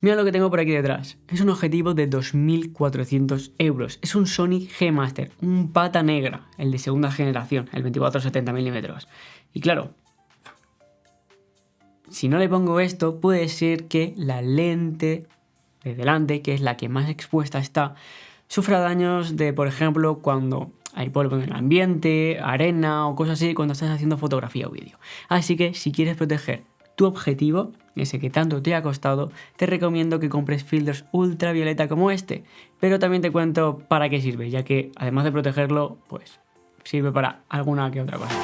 Mira lo que tengo por aquí detrás. Es un objetivo de 2.400 euros. Es un Sony G Master, un pata negra, el de segunda generación, el 24-70 mm. Y claro, si no le pongo esto, puede ser que la lente de delante, que es la que más expuesta está, sufra daños de, por ejemplo, cuando hay polvo en el ambiente, arena o cosas así, cuando estás haciendo fotografía o vídeo. Así que si quieres proteger tu objetivo, ese que tanto te ha costado, te recomiendo que compres filtros ultravioleta como este, pero también te cuento para qué sirve, ya que además de protegerlo, pues sirve para alguna que otra cosa.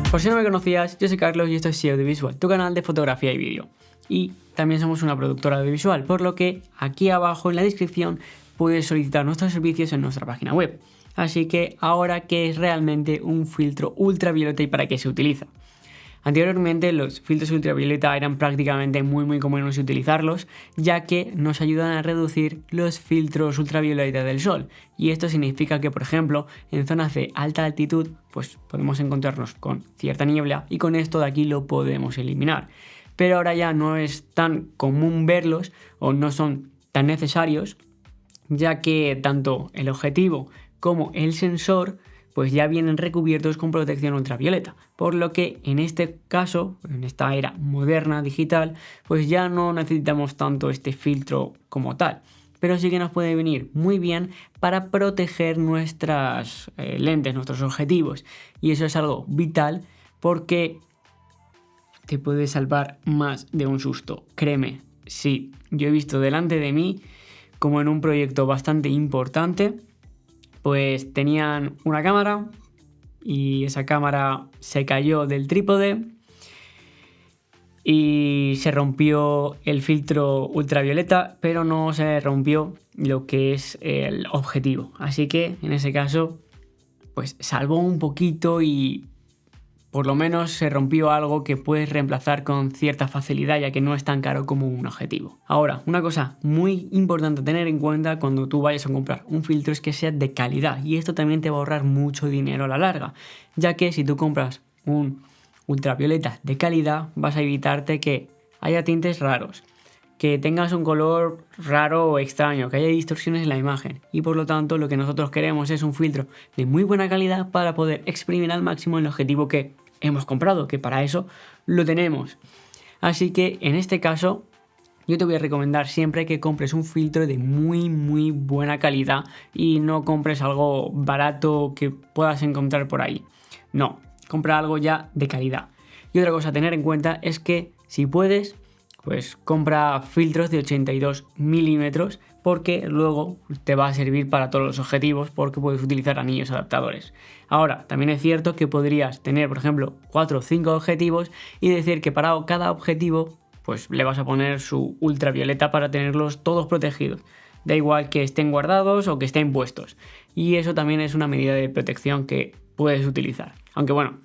Por si no me conocías, yo soy Carlos y esto es SEO Audiovisual, tu canal de fotografía y vídeo. Y también somos una productora audiovisual, por lo que aquí abajo en la descripción puedes solicitar nuestros servicios en nuestra página web. Así que ahora, ¿qué es realmente un filtro ultravioleta y para qué se utiliza? Anteriormente los filtros ultravioleta eran prácticamente muy comunes utilizarlos, ya que nos ayudan a reducir los filtros ultravioleta del sol. Y esto significa que, por ejemplo, en zonas de alta altitud, pues podemos encontrarnos con cierta niebla y con esto de aquí lo podemos eliminar. Pero ahora ya no es tan común verlos o no son tan necesarios, ya que tanto el objetivo como el sensor pues ya vienen recubiertos con protección ultravioleta, por lo que en este caso, en esta era moderna digital, pues ya no necesitamos tanto este filtro como tal, pero sí que nos puede venir muy bien para proteger nuestras lentes, nuestros objetivos, y eso es algo vital porque te puede salvar más de un susto, créeme. Sí, yo he visto delante de mí como en un proyecto bastante importante, pues tenían una cámara y esa cámara se cayó del trípode y se rompió el filtro ultravioleta, pero no se rompió lo que es el objetivo. Así que en ese caso, pues salvó un poquito y por lo menos se rompió algo que puedes reemplazar con cierta facilidad, ya que no es tan caro como un objetivo. Ahora, una cosa muy importante a tener en cuenta cuando tú vayas a comprar un filtro es que sea de calidad, y esto también te va a ahorrar mucho dinero a la larga, ya que si tú compras un ultravioleta de calidad vas a evitarte que haya tintes raros, que tengas un color raro o extraño, que haya distorsiones en la imagen, y por lo tanto lo que nosotros queremos es un filtro de muy buena calidad para poder exprimir al máximo el objetivo que hemos comprado, que para eso lo tenemos. Así que en este caso yo te voy a recomendar siempre que compres un filtro de muy buena calidad y no compres algo barato que puedas encontrar por ahí. No, compra algo ya de calidad. Y otra cosa a tener en cuenta es que si puedes, pues compra filtros de 82 milímetros, porque luego te va a servir para todos los objetivos, porque puedes utilizar anillos adaptadores. Ahora, también es cierto que podrías tener, por ejemplo, 4 o 5 objetivos y decir que para cada objetivo pues le vas a poner su ultravioleta para tenerlos todos protegidos. Da igual que estén guardados o que estén puestos. Y eso también es una medida de protección que puedes utilizar. Aunque bueno,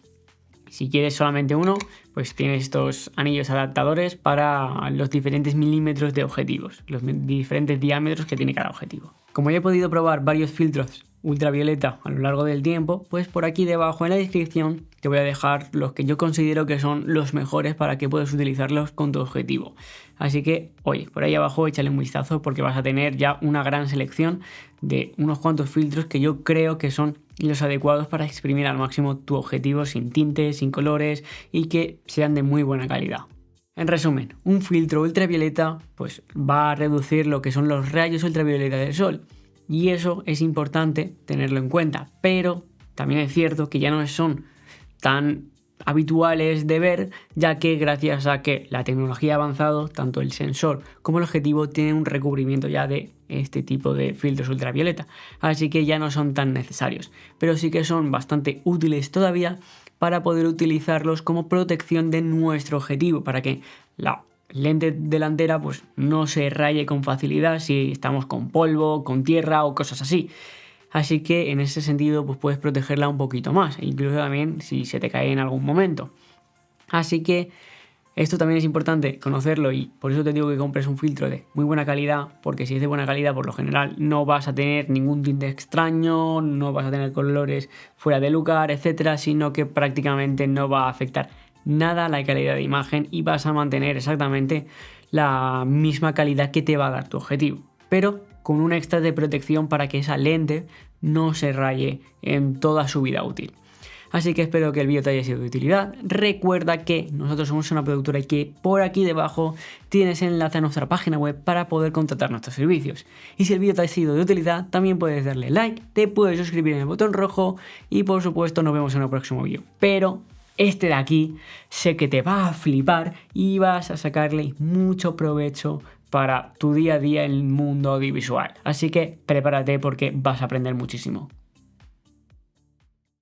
si quieres solamente uno, pues tienes estos anillos adaptadores para los diferentes milímetros de objetivos, los diferentes diámetros que tiene cada objetivo. Como ya he podido probar varios filtros ultravioleta a lo largo del tiempo, pues por aquí debajo en la descripción te voy a dejar los que yo considero que son los mejores para que puedas utilizarlos con tu objetivo. Así que, oye, por ahí abajo échale un vistazo porque vas a tener ya una gran selección de unos cuantos filtros que yo creo que son los adecuados para exprimir al máximo tu objetivo sin tintes, sin colores y que sean de muy buena calidad. En resumen, un filtro ultravioleta pues va a reducir lo que son los rayos ultravioleta del sol, y eso es importante tenerlo en cuenta, pero también es cierto que ya no son tan habituales de ver, ya que gracias a que la tecnología ha avanzado, tanto el sensor como el objetivo tienen un recubrimiento ya de este tipo de filtros ultravioleta, así que ya no son tan necesarios, pero sí que son bastante útiles todavía para poder utilizarlos como protección de nuestro objetivo, para que la lente delantera pues no se raye con facilidad si estamos con polvo, con tierra o cosas así. Así que en ese sentido pues puedes protegerla un poquito más, incluso también si se te cae en algún momento. Así que esto también es importante conocerlo, y por eso te digo que compres un filtro de muy buena calidad, porque si es de buena calidad por lo general no vas a tener ningún tinte extraño, no vas a tener colores fuera de lugar, etcétera, sino que prácticamente no va a afectar nada la calidad de imagen y vas a mantener exactamente la misma calidad que te va a dar tu objetivo, pero con un extra de protección para que esa lente no se raye en toda su vida útil. Así que espero que el vídeo te haya sido de utilidad. Recuerda que nosotros somos una productora y que por aquí debajo tienes el enlace a nuestra página web para poder contratar nuestros servicios. Y si el vídeo te ha sido de utilidad, también puedes darle like, te puedes suscribir en el botón rojo y por supuesto nos vemos en el próximo vídeo. Pero este de aquí sé que te va a flipar y vas a sacarle mucho provecho para tu día a día en el mundo audiovisual. Así que prepárate porque vas a aprender muchísimo.